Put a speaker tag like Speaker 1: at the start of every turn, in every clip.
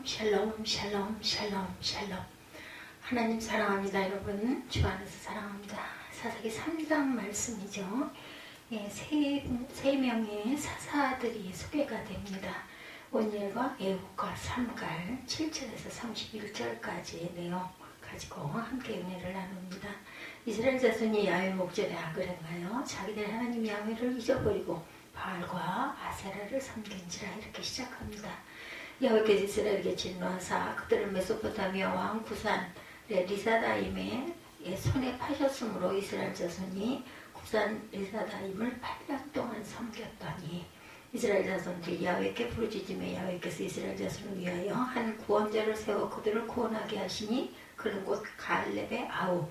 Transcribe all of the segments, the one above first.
Speaker 1: 샬롬 샬롬 샬롬 샬롬 샬롬. 하나님 사랑합니다. 여러분 주 안에서 사랑합니다. 사사기 3장 말씀이죠. 세 명의 사사들이 소개가 됩니다. 온니엘과 에훗과 삼갈 7절에서 31절까지의 내용 가지고 함께 은혜를 나눕니다. 이스라엘 자손이 야훼 목전에 악을 행하여 자기들 하나님 야훼를 잊어버리고 바알과 아세라를 섬긴지라. 이렇게 시작합니다. 여호와께서 이스라엘에게 진노하사 그들을 메소포타미아 왕 구산의 리사다임의 손에 파셨으므로 이스라엘 자손이 구산 리사다임을 8년 동안 섬겼더니 이스라엘 자손들이 야훼께 부르짖으며 야훼께서 이스라엘 자손을 위하여 한 구원자를 세워 그들을 구원하게 하시니 그는 곧 갈렙의 아우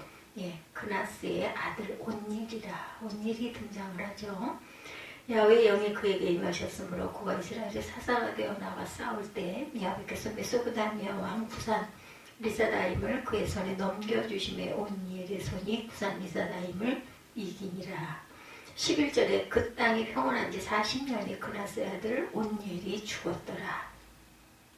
Speaker 1: 그나스의 아들 온닐이라. 온닐이 등장을 하죠. 야훼의 영이 그에게 임하셨으므로 그가 이스라엘의 사사가 되어 나가 싸울 때 야훼께서 메소포타미아 왕 구산 리사다임을 그의 손에 넘겨주심에 온니엘의 손이 구산 리사다임을 이기니라. 11절에 그 땅이 평온한 지 40년이 그나스의 아들 온니엘이 죽었더라.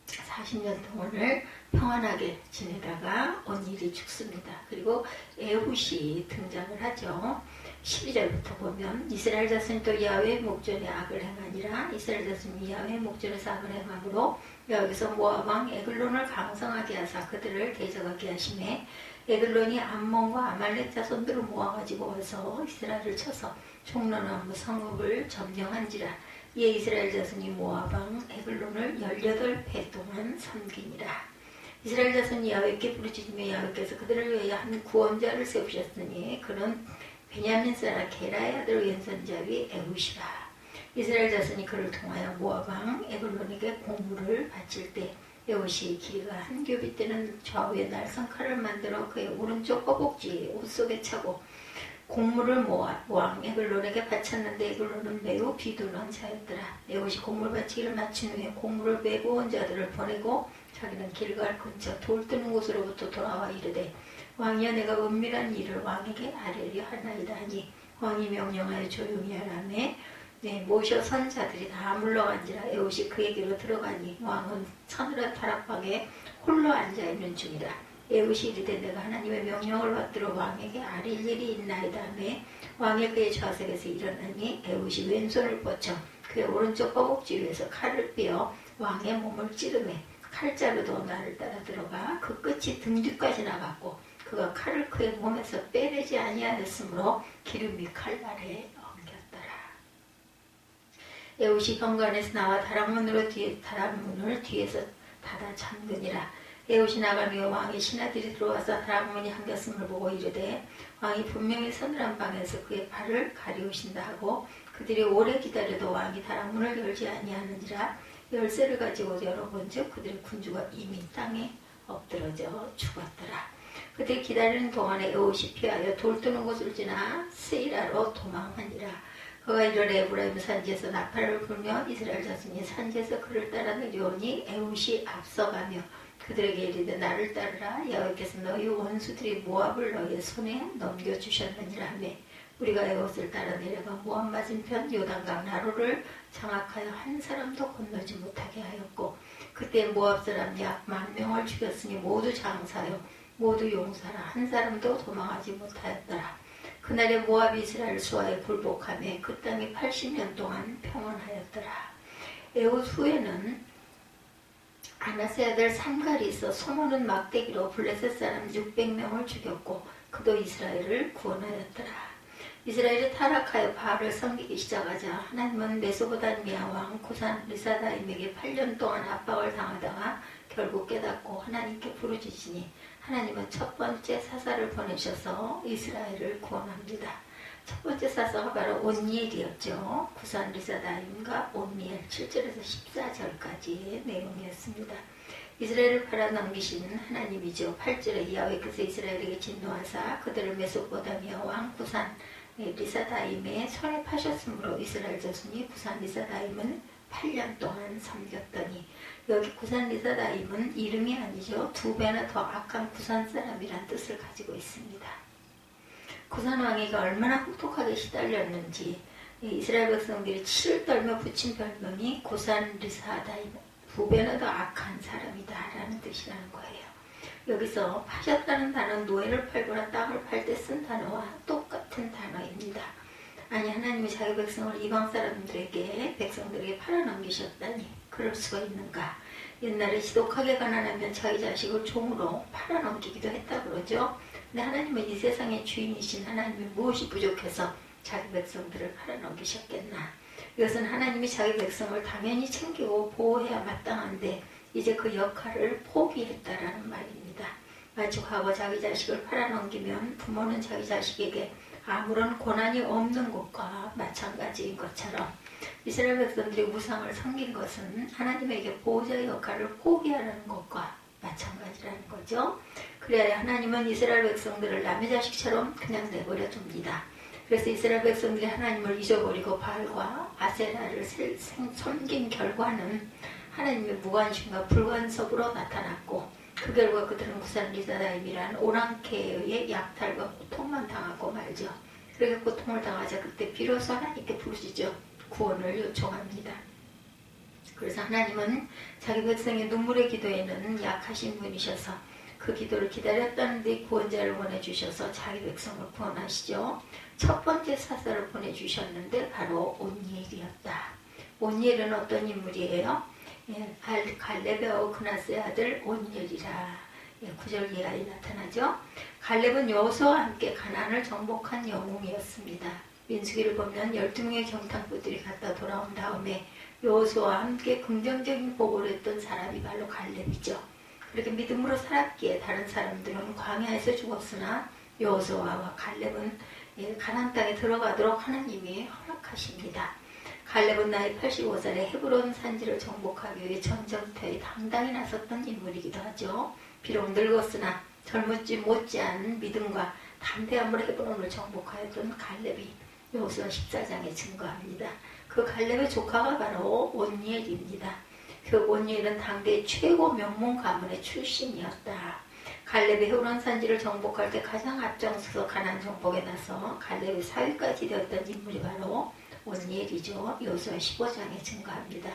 Speaker 1: 40년 동안을 평안하게 지내다가 온니엘이 죽습니다. 그리고 에훗이 등장을 하죠. 12절부터 보면 이스라엘 자손이 또 야훼 목전에 악을 행하니라. 이스라엘 자손이 야훼 목전에서 악을 행함으로 여기서 모압 왕 에글론을 강성하게 하사 그들을 대적하게 하심에 에글론이 암몬과 아말렉 자손들을 모아가지고 와서 이스라엘을 쳐서 종로나무 성읍을 점령한지라. 이에 이스라엘 자손이 모압 왕 에글론을 18해 동안 섬기니라. 이스라엘 자손이 야훼께 부르짖으며 야훼께서 그들을 위하여 한 구원자를 세우셨으니 그는 베냐민 사람 게라의 아들 왼손잡이 에훗이라. 이스라엘 자손이 그를 통하여 모압 왕 에글론에게 공물을 바칠 때 에훗이 길이가 한 규빗 되는 좌우에 날성칼을 만들어 그의 오른쪽 허벅지에 옷 속에 차고 공물을 모압 왕 에글론에게 바쳤는데 에글론은 매우 비둔한 자였더라. 에훗이 공물 바치기를 마친 후에 공물을 메고 온 자들을 보내고 자기는 길갈 근처 돌 뜨는 곳으로부터 돌아와 이르되 왕이여 내가 은밀한 일을 왕에게 아뢰려 하나이다 하니 왕이 명령하여 조용히 하라매 모셔 선 자들이 다 물러간지라. 에훗이 그에게로 들어가니 왕은 서늘한 다락방에 홀로 앉아있는 중이라. 에훗이 이르되 내가 하나님의 명령을 받들어 왕에게 아뢰 일이 있나이다 하매 왕이 그의 좌석에서 일어나니 에훗이 왼손을 뻗쳐 그의 오른쪽 허벅지 위에서 칼을 빼어 왕의 몸을 찌르매 칼자루도 나를 따라 들어가 그 끝이 등 뒤까지 나갔고 그가 칼을 그의 몸에서 빼내지 아니하였으므로 기름이 칼날에 엉겼더라. 에훗이 현관에서 나와 다락문을 뒤에서 닫아 잠그니라. 에훗이 나가며 왕의 신하들이 들어와서 다락문이 잠겼음을 보고 이르되 왕이 분명히 서늘한 방에서 그의 발을 가리우신다 하고 그들이 오래 기다려도 왕이 다락문을 열지 아니하는지라. 열쇠를 가지고 열어본즉 그들의 군주가 이미 땅에 엎드러져 죽었더라. 그때 기다리는 동안에 에훗이 피하여 돌 뜨는 곳을 지나 세이라로 도망하니라. 그가 이르러 에브라임 산지에서 나팔을 불며 이스라엘 자손이 산지에서 그를 따라 내려오니 에훗이 앞서가며 그들에게 이르되 나를 따르라. 여호와께서 너희 원수들이 모압을 너희의 손에 넘겨주셨느니라 하매 우리가 에훗을 따라 내려가 모압 맞은편 요단강 나루를 장악하여 한 사람도 건너지 못하게 하였고 그때 모압 사람 약 10,000명을 죽였으니 모두 장사요 모두 용사라. 한 사람도 도망하지 못하였더라. 그날에 모압이 이스라엘 수하에 굴복하며 그 땅이 80년 동안 평온하였더라. 에훗 후에는 아나스의 아들 삼갈이 있어 소모는 막대기로 블레셋 사람 600명을 죽였고 그도 이스라엘을 구원하였더라. 이스라엘이 타락하여 바알을 섬기기 시작하자 하나님은 메소포타미아 왕 구산 리사다임에게 8년 동안 압박을 당하다가 결국 깨닫고 하나님께 부르짖으니 하나님은 첫 번째 사사를 보내셔서 이스라엘을 구원합니다. 첫 번째 사사가 바로 온니엘이었죠. 구산 리사다임과 온니엘 7절에서 14절까지의 내용이었습니다. 이스라엘을 팔아넘기신 하나님이죠. 8절에 야훼께서 이스라엘에게 진노하사 그들을 메소포타미아 왕 구산 리사다임의 손에 파셨으므로 이스라엘 자손이 구산 리사다임은 8년 동안 섬겼더니 여기 구산 리사다임은 이름이 아니죠. 2배나 더 악한 구산 사람이란 뜻을 가지고 있습니다. 구산 왕이가 얼마나 혹독하게 시달렸는지 이스라엘 백성들이 치를 떨며 붙인 별명이 구산 리사다임 2배나 더 악한 사람이다 뜻이라는 거예요. 여기서 파셨다는 단어는 노예를 팔거나 땅을 팔 때 쓴 단어와 똑같은 단어입니다. 아니 하나님이 자기 백성을 이방 사람들에게 백성들에게 팔아넘기셨다니 그럴 수가 있는가. 옛날에 지독하게 가난하면 자기 자식을 종으로 팔아넘기기도 했다 그러죠. 근데 하나님은 이 세상의 주인이신 하나님이 무엇이 부족해서 자기 백성들을 팔아넘기셨겠나. 이것은 하나님이 자기 백성을 당연히 챙기고 보호해야 마땅한데 이제 그 역할을 포기했다라는 말입니다. 마치 과거 자기 자식을 팔아넘기면 부모는 자기 자식에게 아무런 권한이 없는 것과 마찬가지인 것처럼 이스라엘 백성들이 우상을 섬긴 것은 하나님에게 보호자의 역할을 포기하라는 것과 마찬가지라는 거죠. 그래야 하나님은 이스라엘 백성들을 남의 자식처럼 그냥 내버려 둡니다. 그래서 이스라엘 백성들이 하나님을 잊어버리고 바알과 아세라를 섬긴 결과는 하나님의 무관심과 불간섭으로 나타났고 그 결과 그들은 부산 리사다임이라는 오랑캐의 약탈과 고통만 당하고 말죠. 그렇게 고통을 당하자 그때 비로소 하나님께 부르시죠. 구원을 요청합니다. 그래서 하나님은 자기 백성의 눈물의 기도에는 약하신 분이셔서 그 기도를 기다렸다는 데 구원자를 보내주셔서 자기 백성을 구원하시죠. 첫 번째 사사를 보내주셨는데 바로 온니엘이었다. 온니엘은 어떤 인물이에요? 갈렙의 그나스의 아들 온니엘이라 9절 이하에 나타나죠. 갈렙은 여호수아와 함께 가나안을 정복한 영웅이었습니다. 민수기를 보면 12명의 경탄부들이 갔다 돌아온 다음에 여호수아와 함께 긍정적인 보고를 했던 사람이 바로 갈렙이죠. 그렇게 믿음으로 살았기에 다른 사람들은 광야에서 죽었으나 여호수아와 갈렙은 가나안 땅에 들어가도록 하나님이 허락하십니다. 갈렙은 나이 85살에 헤브론 산지를 정복하기 위해 전쟁터에 당당히 나섰던 인물이기도 하죠. 비록 늙었으나 젊었지 못지않은 믿음과 담대함으로 헤브론을 정복하였던 갈렙이 여호수아 14장에 증거합니다. 그 갈렙의 조카가 바로 온니엘입니다. 그 온니엘은 당대 최고 명문 가문의 출신이었다. 갈렙이 헤브론 산지를 정복할 때 가장 앞장서서 가나안 정복에 나서 갈렙의 사위까지 되었던 인물이 바로 온니엘이죠. 여호수아 15장에 증거합니다.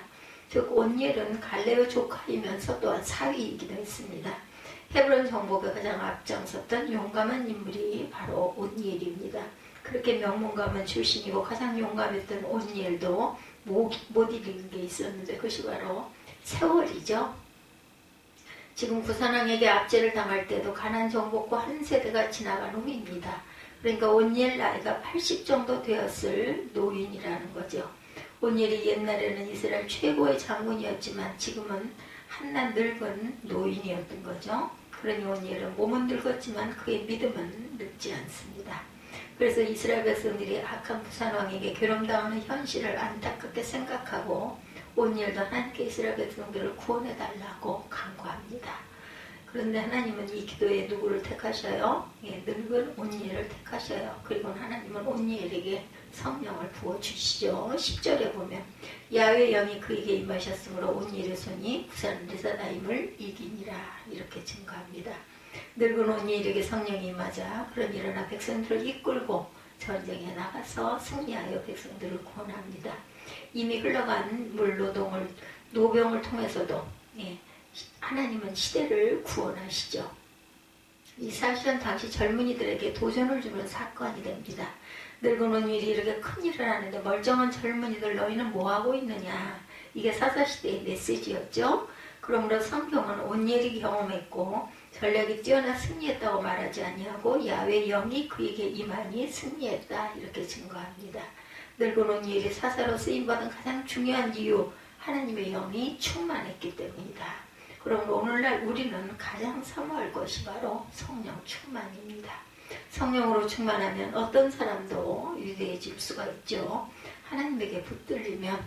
Speaker 1: 즉 온니엘은 갈렙의 조카이면서 또한 사위이기도 했습니다. 헤브론 정복에 가장 앞장섰던 용감한 인물이 바로 온니엘입니다. 그렇게 명문 가문 출신이고 가장 용감했던 온니엘도 못 이기는 게 있었는데 그것이 바로 세월이죠. 지금 구산왕에게 압제를 당할 때도 가나안 정복과 한 세대가 지나간 후입니다. 그러니까 온니엘 나이가 80 정도 되었을 노인이라는 거죠. 온니엘이 옛날에는 이스라엘 최고의 장군이었지만 지금은 한낱 늙은 노인이었던 거죠. 그러니 온니엘은 몸은 늙었지만 그의 믿음은 늙지 않습니다. 그래서 이스라엘 백성들이 악한 부산왕에게 괴롭당하는 현실을 안타깝게 생각하고 온니엘도 하나님께 이스라엘 백성들을 구원해달라고 간구합니다. 그런데 하나님은 이 기도에 누구를 택하셔요? 늙은 온니엘을 택하셔요. 그리고 하나님은 온니엘에게 성령을 부어주시죠. 10절에 보면 야훼의 영이 그에게 임하셨으므로 온니엘의 손이 부산 리사다임을 이기니라 이렇게 증거합니다. 늙은 온니엘에게 성령이 임하자 그런 일어나 백성들을 이끌고 전쟁에 나가서 승리하여 백성들을 구원합니다. 이미 흘러간 노병을 통해서도 하나님은 시대를 구원하시죠. 이 사실은 당시 젊은이들에게 도전을 주는 사건이 됩니다. 늙은 온니엘이 이렇게 큰 일을 하는데 멀쩡한 젊은이들 너희는 뭐하고 있느냐. 이게 사사시대의 메시지였죠. 그러므로 성경은 온니엘이 경험했고 전략이 뛰어나 승리했다고 말하지 아니하고 야훼의 영이 그에게 임하니 승리했다 이렇게 증거합니다. 늙은 온니엘이 사사로 쓰임받은 가장 중요한 이유 하나님의 영이 충만했기 때문이다. 그럼 오늘날 우리는 가장 사모할 것이 바로 성령 충만입니다. 성령으로 충만하면 어떤 사람도 위대해질 수가 있죠. 하나님에게 붙들리면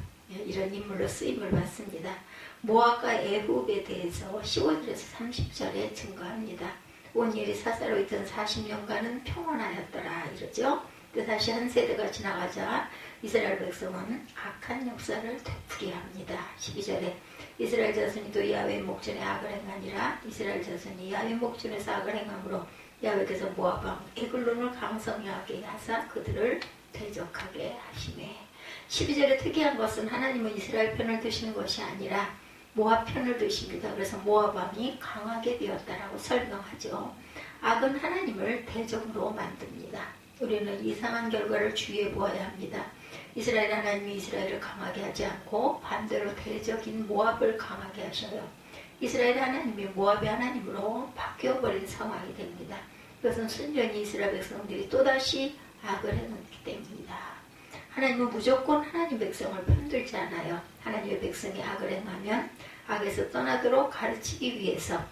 Speaker 1: 이런 인물로 쓰임을 받습니다. 모압과 애굽에 대해서 15절에서 30절에 증거합니다. 온니엘이 사사로 있던 40년간은 평온하였더라 이러죠. 다시 한 세대가 지나가자 이스라엘 백성은 악한 역사를 되풀이합니다. 12절에 이스라엘 자손이 또 야훼 목전에 악을 행하니라. 이스라엘 자손이 야훼 목전에서 악을 행함으로 야훼께서 모압 왕 에글론을 강성하게 하사 그들을 대적하게 하시매. 12절에 특이한 것은 하나님은 이스라엘 편을 드시는 것이 아니라 모압 편을 드십니다. 그래서 모압 왕이 강하게 되었다라고 설명하죠. 악은 하나님을 대적으로 만듭니다. 우리는 이상한 결과를 주의해 보아야 합니다. 이스라엘 하나님이 이스라엘을 강하게 하지 않고 반대로 대적인 모압을 강하게 하셔요. 이스라엘 하나님이 모압의 하나님으로 바뀌어버린 상황이 됩니다. 이것은 순전히 이스라엘 백성들이 또다시 악을 행했기 때문이다. 하나님은 무조건 하나님 백성을 편들지 않아요. 하나님의 백성이 악을 행하면 악에서 떠나도록 가르치기 위해서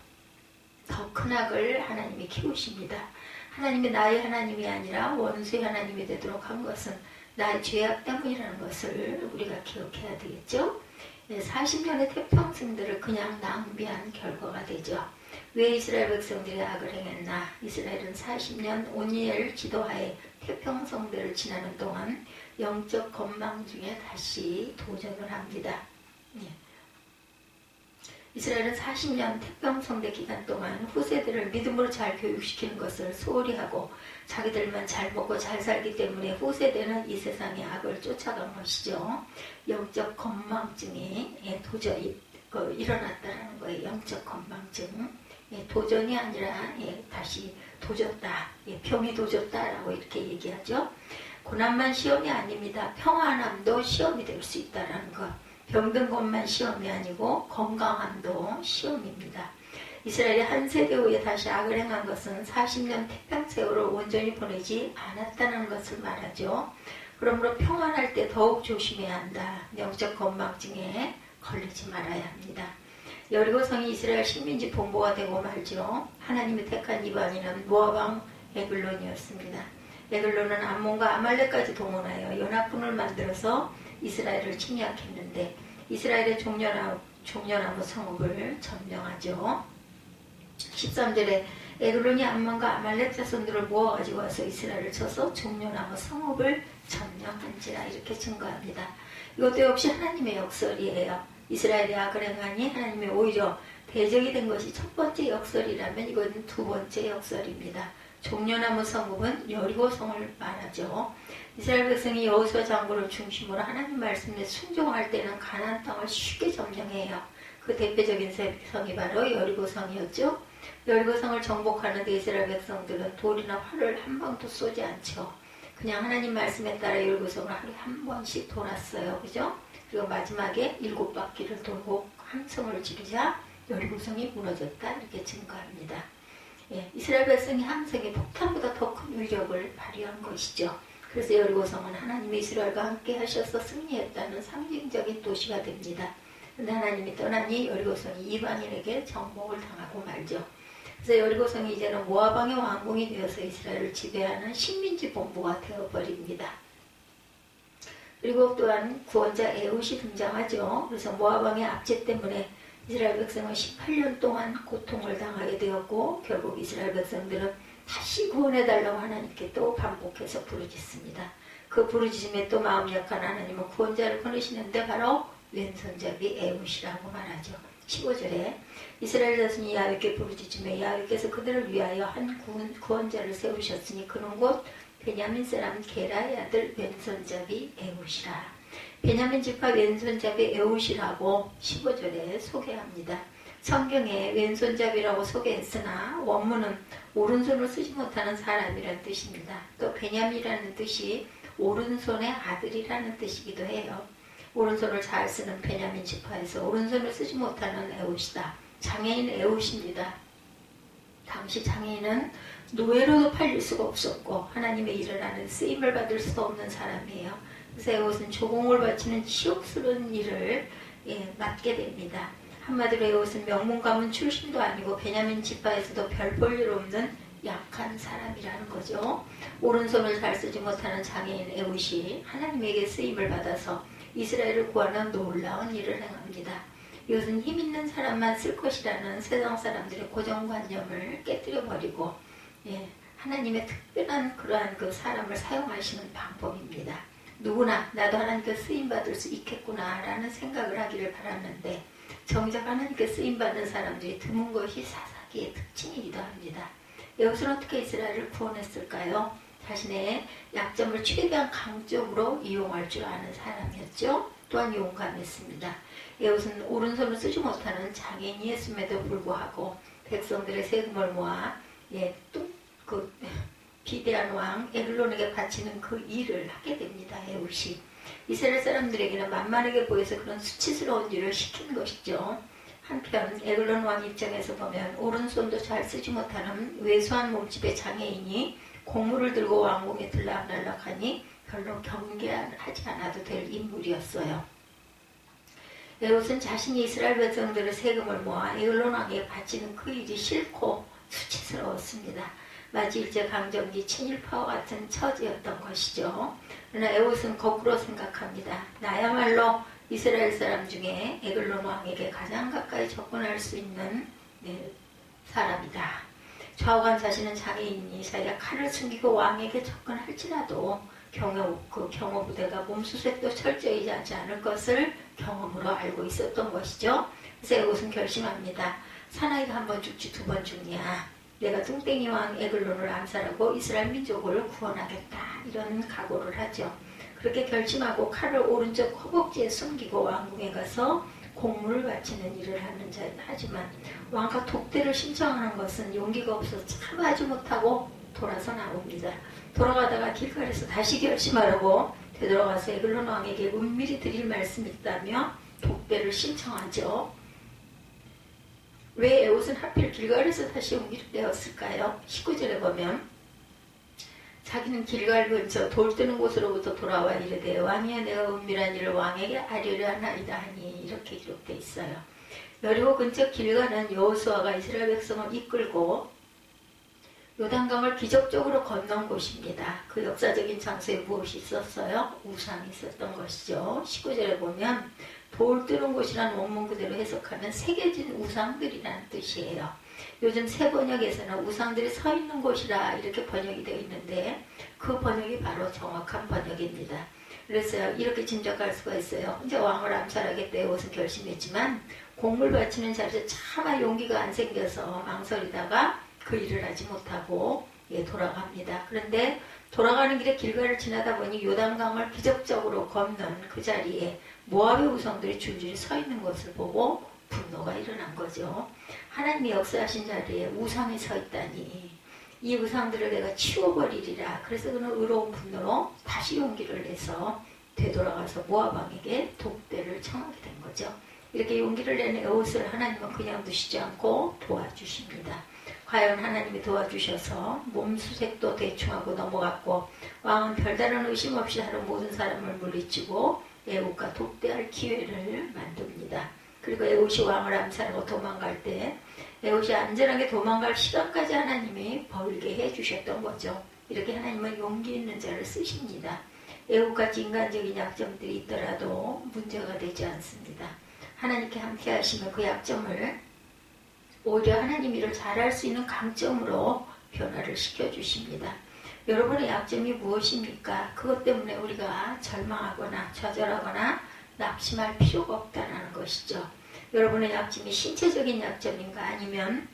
Speaker 1: 더 큰 악을 하나님이 키우십니다. 하나님이 나의 하나님이 아니라 원수의 하나님이 되도록 한 것은 나의 죄악 때문이라는 것을 우리가 기억해야 되겠죠. 40년의 태평생들을 그냥 낭비한 결과가 되죠. 왜 이스라엘 백성들이 악을 행했나? 이스라엘은 40년 온니엘 지도하에 태평성대를 지나는 동안 영적 건망 중에 다시 도전을 합니다. 이스라엘은 40년 태평성대 기간 동안 후세대를 믿음으로 잘 교육시키는 것을 소홀히 하고 자기들만 잘 먹고 잘 살기 때문에 후세대는 이 세상의 악을 쫓아간 것이죠. 영적 건망증이 도저히 일어났다는 거예요. 영적 건망증. 도전이 아니라 다시 도졌다. 병이 도졌다라고 이렇게 얘기하죠. 고난만 시험이 아닙니다. 평안함도 시험이 될 수 있다는 것. 병든 것만 시험이 아니고 건강함도 시험입니다. 이스라엘이 한 세대 후에 다시 악을 행한 것은 40년 태평세월을 온전히 보내지 않았다는 것을 말하죠. 그러므로 평안할 때 더욱 조심해야 한다. 영적 건망증에 걸리지 말아야 합니다. 여리고성이 이스라엘 식민지 본보가 되고 말죠. 하나님이 택한 이방인은 모압 왕 에글론이었습니다. 에글론은 암몬과 아말렉까지 동원하여 연합군을 만들어서 이스라엘을 침략했는데 이스라엘의 종려나무 성읍을 점령하죠. 13절에 에글론이 암몬과 아말렉 자손들을 모아가지고 와서 이스라엘을 쳐서 종려나무 성읍을 점령한지라 이렇게 증거합니다. 이것도 역시 하나님의 역설이에요. 이스라엘의 악을 행하니 하나님이 오히려 대적이 된 것이 첫 번째 역설이라면 이건 두 번째 역설입니다. 종려나무 성읍은 여리고성을 말하죠. 이스라엘 백성이 여호수아 장군을 중심으로 하나님 말씀에 순종할 때는 가나안 땅을 쉽게 점령해요. 그 대표적인 성이 바로 여리고성이었죠. 여리고성을 정복하는데 이스라엘 백성들은 돌이나 활을 한 방도 쏘지 않죠. 그냥 하나님 말씀에 따라 여리고성을 하루에 한 번씩 돌았어요. 그죠? 그리고 마지막에 7바퀴를 돌고 함성을 지르자 여리고성이 무너졌다 이렇게 증거합니다. 이스라엘 백성이 함성이 폭탄보다 더 큰 위력을 발휘한 것이죠. 그래서 여리고성은 하나님이 이스라엘과 함께 하셔서 승리했다는 상징적인 도시가 됩니다. 그런데 하나님이 떠나니 여리고성이 이방인에게 정복을 당하고 말죠. 그래서 여리고성이 이제는 모압 왕의 왕궁이 되어서 이스라엘을 지배하는 식민지 본부가 되어버립니다. 그리고 또한 구원자 에훗이 등장하죠. 그래서 모압 왕의 압제 때문에 이스라엘 백성은 18년 동안 고통을 당하게 되었고 결국 이스라엘 백성들은 다시 구원해달라고 하나님께 또 반복해서 부르짖습니다. 그 부르짖음에 또 마음 약한 하나님은 구원자를 보내시는데 바로 왼손잡이 에훗이라고 말하죠. 15절에 이스라엘 자손이 야훼께 부르짖음에 야훼께서 그들을 위하여 한 구원자를 세우셨으니 그는 곧 베냐민 사람 게라의 아들 왼손잡이 에훗이라. 베냐민 지파 왼손잡이 에훗이라고 15절에 소개합니다. 성경에 왼손잡이라고 소개했으나 원문은 오른손을 쓰지 못하는 사람이라는 뜻입니다. 또 베냐민이라는 뜻이 오른손의 아들이라는 뜻이기도 해요. 오른손을 잘 쓰는 베냐민 지파에서 오른손을 쓰지 못하는 에훗이다. 장애인 에훗입니다. 당시 장애인은 노예로도 팔릴 수가 없었고 하나님의 일을 하는 쓰임을 받을 수도 없는 사람이에요. 그래서 에훗은 조공을 바치는 치욕스러운 일을 맡게 됩니다. 한마디로 에훗은 명문 가문 출신도 아니고 베냐민 지파에서도 별 볼 일 없는 약한 사람이라는 거죠. 오른손을 잘 쓰지 못하는 장애인 에훗이 하나님에게 쓰임을 받아서 이스라엘을 구하는 놀라운 일을 행합니다. 이것은 힘 있는 사람만 쓸 것이라는 세상 사람들의 고정관념을 깨뜨려버리고 하나님의 특별한 그러한 그 사람을 사용하시는 방법입니다. 누구나 나도 하나님께 쓰임받을 수 있겠구나 라는 생각을 하기를 바랐는데 정작 하나님께 쓰임받는 사람들이 드문 것이 사사기의 특징이기도 합니다. 에훗은 어떻게 이스라엘을 구원했을까요? 자신의 약점을 최대한 강점으로 이용할 줄 아는 사람이었죠. 또한 용감했습니다. 에웃은 오른손을 쓰지 못하는 장애인이었음에도 불구하고 백성들의 세금을 모아 그 비대한 왕 에글론에게 바치는 그 일을 하게 됩니다. 에웃이 이스라엘 사람들에게는 만만하게 보여서 그런 수치스러운 일을 시킨 것이죠. 한편 에글론 왕 입장에서 보면 오른손도 잘 쓰지 못하는 왜소한 몸집의 장애인이 공물을 들고 왕궁에 들락날락하니 별로 경계하지 않아도 될 인물이었어요. 에웃은 자신이 이스라엘 백성들의 세금을 모아 에글론 왕에게 바치는 그 일이 싫고 수치스러웠습니다. 마치 일제강점기 친일파와 같은 처지였던 것이죠. 그러나 에웃은 거꾸로 생각합니다. 나야말로 이스라엘 사람 중에 에글론 왕에게 가장 가까이 접근할 수 있는 사람이다. 좌우간 자신은 장애인이 자기가 칼을 숨기고 왕에게 접근할지라도 경호 부대가 몸수색도 철저히 하지 않을 것을 경험으로 알고 있었던 것이죠. 그래서 에웃은 결심합니다. 사나이가 한 번 죽지 두 번 죽냐. 내가 뚱땡이 왕 에글론을 암살하고 이스라엘 민족을 구원하겠다. 이런 각오를 하죠. 그렇게 결심하고 칼을 오른쪽 허벅지에 숨기고 왕궁에 가서 공물을 바치는 일을 하는 자는 하지만 왕과 독대를 신청하는 것은 용기가 없어서 참아하지 못하고 돌아서 나옵니다. 돌아가다가 길가에서 다시 결심하려고 되돌아가서 에글론 왕에게 은밀히 드릴 말씀이 있다며 독대를 신청하죠. 왜 에웃은 하필 길갈에서 다시 용기를 내었을까요? 19절에 보면 자기는 길갈 근처 돌 뜨는 곳으로부터 돌아와 이르되 왕이여 내가 은밀한 일을 왕에게 아뢰려 하나이다 하니 이렇게 기록되어 있어요. 여리고 근처 길갈은 여호수아가 이스라엘 백성을 이끌고 요단강을 기적적으로 건넌 곳입니다. 그 역사적인 장소에 무엇이 있었어요? 우상이 있었던 것이죠. 19절에 보면 돌 뜨는 곳이라는 원문 그대로 해석하면 새겨진 우상들이라는 뜻이에요. 요즘 새 번역에서는 우상들이 서 있는 곳이라 이렇게 번역이 되어 있는데 그 번역이 바로 정확한 번역입니다. 그래서 이렇게 짐작할 수가 있어요. 혼자 왕을 암살하겠다 에웃은 결심했지만 공물 바치는 자리에서 차마 용기가 안 생겨서 망설이다가 그 일을 하지 못하고 돌아갑니다. 그런데 돌아가는 길에 길가를 지나다 보니 요단강을 기적적으로 건넌 그 자리에 모압의 우상들이 줄줄이 서 있는 것을 보고 분노가 일어난 거죠. 하나님이 역사하신 자리에 우상이 서 있다니 이 우상들을 내가 치워버리리라. 그래서 그는 의로운 분노로 다시 용기를 내서 되돌아가서 모압 왕에게 독대를 청하게 된 거죠. 이렇게 용기를 낸 에웃을 하나님은 그냥 두시지 않고 도와주십니다. 과연 하나님이 도와주셔서 몸수색도 대충하고 넘어갔고 왕은 별다른 의심 없이 다른 모든 사람을 물리치고 에웃과 독대할 기회를 만듭니다. 그리고 에웃이 왕을 암살하고 도망갈 때 에웃이 안전하게 도망갈 시간까지 하나님이 벌게 해주셨던 거죠. 이렇게 하나님은 용기 있는 자를 쓰십니다. 에웃같이 인간적인 약점들이 있더라도 문제가 되지 않습니다. 하나님께 함께 하시면 그 약점을 오히려 하나님 일을 잘할 수 있는 강점으로 변화를 시켜주십니다. 여러분의 약점이 무엇입니까? 그것 때문에 우리가 절망하거나 좌절하거나 낙심할 필요가 없다는 것이죠. 여러분의 약점이 신체적인 약점인가 아니면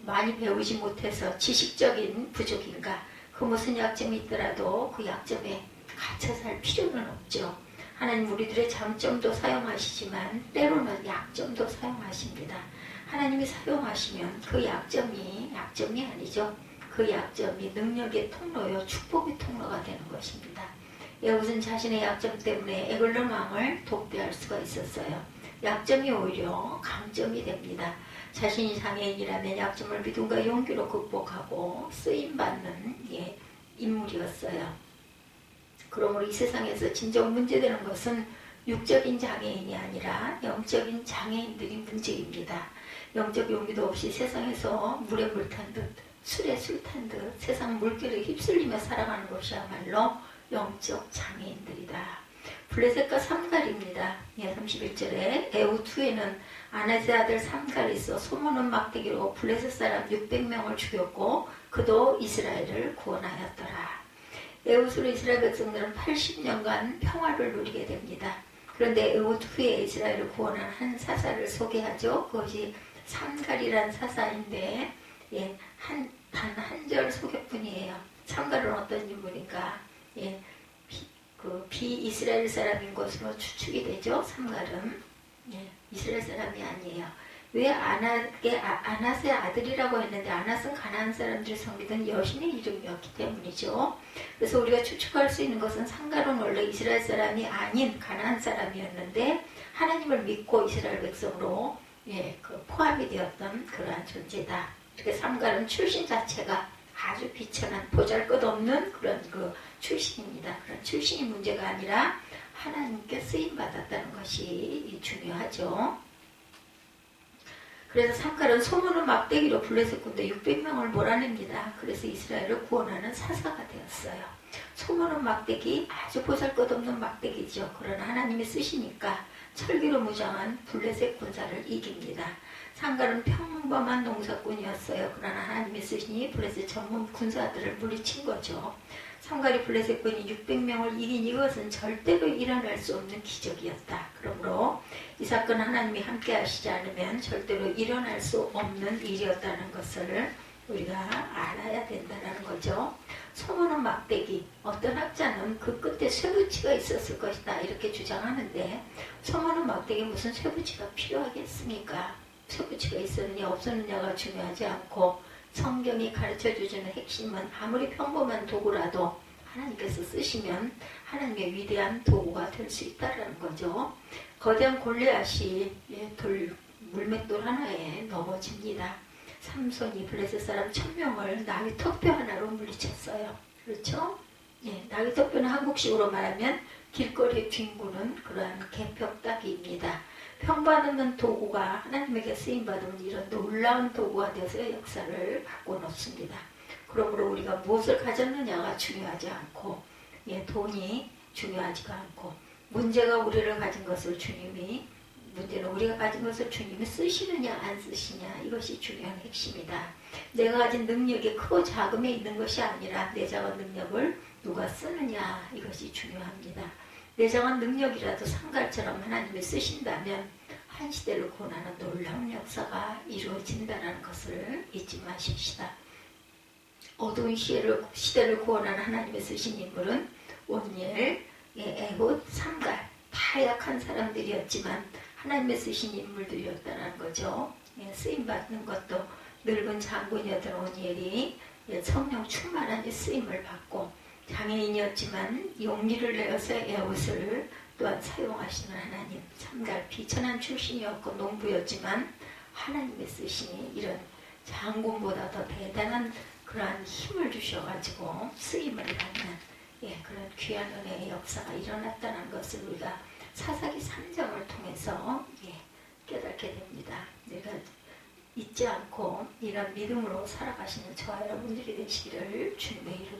Speaker 1: 많이 배우지 못해서 지식적인 부족인가 그 무슨 약점이 있더라도 그 약점에 갇혀 살 필요는 없죠. 하나님 우리들의 장점도 사용하시지만 때로는 약점도 사용하십니다. 하나님이 사용하시면 그 약점이 아니죠. 그 약점이 능력의 통로요 축복의 통로가 되는 것입니다. 에웃은 자신의 약점 때문에 에글론 왕을 독대할 수가 있었어요. 약점이 오히려 강점이 됩니다. 자신이 장애인이라면 약점을 믿음과 용기로 극복하고 쓰임받는 인물이었어요. 그러므로 이 세상에서 진정 문제되는 것은 육적인 장애인이 아니라 영적인 장애인들이 문제입니다. 영적 용기도 없이 세상에서 물에 물 탄 듯 술에 술 탄 듯 세상 물결에 휩쓸리며 살아가는 것이야말로 영적 장애인들이다. 블레셋과 삼갈입니다. 31절에 에웃 후에는 아나세 아들 삼갈이 있어 소문은 막대기로 블레셋 사람 600명을 죽였고 그도 이스라엘을 구원하였더라. 에웃으로 이스라엘 백성들은 80년간 평화를 누리게 됩니다. 그런데 에웃 후에 이스라엘을 구원한 한 사사를 소개하죠. 그것이 삼갈이란 사사인데 단 한 절 소개뿐이에요. 삼갈은 어떤 인물인가? 그 비이스라엘 사람인 것으로 추측이 되죠. 삼갈은 이스라엘 사람이 아니에요. 왜 아낫의 아들이라고 했는데 아낫은 가나안 사람들이 섬기던 여신의 이름이었기 때문이죠. 그래서 우리가 추측할 수 있는 것은 삼갈은 원래 이스라엘 사람이 아닌 가나안 사람이었는데 하나님을 믿고 이스라엘 백성으로 그 포함이 되었던 그러한 존재다. 이렇게 삼갈은 출신 자체가 아주 비천한 보잘것없는 그런 그 출신입니다. 그런 출신이 문제가 아니라 하나님께 쓰임 받았다는 것이 중요하죠. 그래서 삼갈은 소문은 막대기로 블레셋 군대 600명을 몰아냅니다. 그래서 이스라엘을 구원하는 사사가 되었어요. 소문은 막대기, 아주 보잘것없는 막대기죠. 그러나 하나님이 쓰시니까 철기로 무장한 블레셋 군사를 이깁니다. 삼갈은 평범한 농사꾼이었어요. 그러나 하나님이 쓰시니 블레셋 전문 군사들을 물리친 거죠. 삼갈이 블레셋 군이 600명을 이긴 이것은 절대로 일어날 수 없는 기적이었다. 그러므로 이 사건은 하나님이 함께 하시지 않으면 절대로 일어날 수 없는 일이었다는 것을 우리가 알아야 된다는 거죠. 소문은 막대기. 어떤 학자는 그 끝에 쇠붙이가 있었을 것이다 이렇게 주장하는데 소문은 막대기 무슨 쇠붙이가 필요하겠습니까? 쇠붙이가 있었느냐 없었느냐가 중요하지 않고 성경이 가르쳐주시는 핵심은 아무리 평범한 도구라도 하나님께서 쓰시면 하나님의 위대한 도구가 될 수 있다는 거죠. 거대한 골리앗이 물맷돌 하나에 넘어집니다. 삼손이 블레셋 사람 1000명을 나귀 턱뼈 하나로 물리쳤어요. 그렇죠? 나귀 턱뼈는 한국식으로 말하면 길거리에 뒹구는 그러한 개벽다귀입니다. 평범한 도구가 하나님에게 쓰임받으면 이런 놀라운 도구가 되어서 역사를 바꿔놓습니다. 그러므로 우리가 무엇을 가졌느냐가 중요하지 않고 돈이 중요하지가 않고 문제는 우리가 가진 것을 주님이 쓰시느냐 안 쓰시냐 이것이 중요한 핵심이다. 내가 가진 능력이 크고 작음에 있는 것이 아니라 내 작은 능력을 누가 쓰느냐 이것이 중요합니다. 내 작은 능력이라도 삼갈처럼 하나님이 쓰신다면 한 시대를 구원하는 놀라운 역사가 이루어진다는 것을 잊지 마십시다. 어두운 시대를 구원하는 하나님이 쓰신 인물은 온니엘, 에훗, 삼갈 다 약한 사람들이었지만 하나님의 쓰신 인물들이었다는 거죠. 쓰임받는 것도 늙은 장군이었던 온니엘이 성령 충만한 쓰임을 받고 장애인이었지만 용기를 내어서 에훗을 또한 사용하시는 하나님. 삼갈 비천한 출신이었고 농부였지만 하나님의 쓰시니 이런 장군보다 더 대단한 그러한 힘을 주셔가지고 쓰임을 받는 그런 귀한 은혜의 역사가 일어났다는 것을 우리가 사사기 3장을 통해서 깨닫게 됩니다. 내가 잊지 않고 이런 믿음으로 살아가시는 저와 여러분들이 되시기를 주님의 이름으로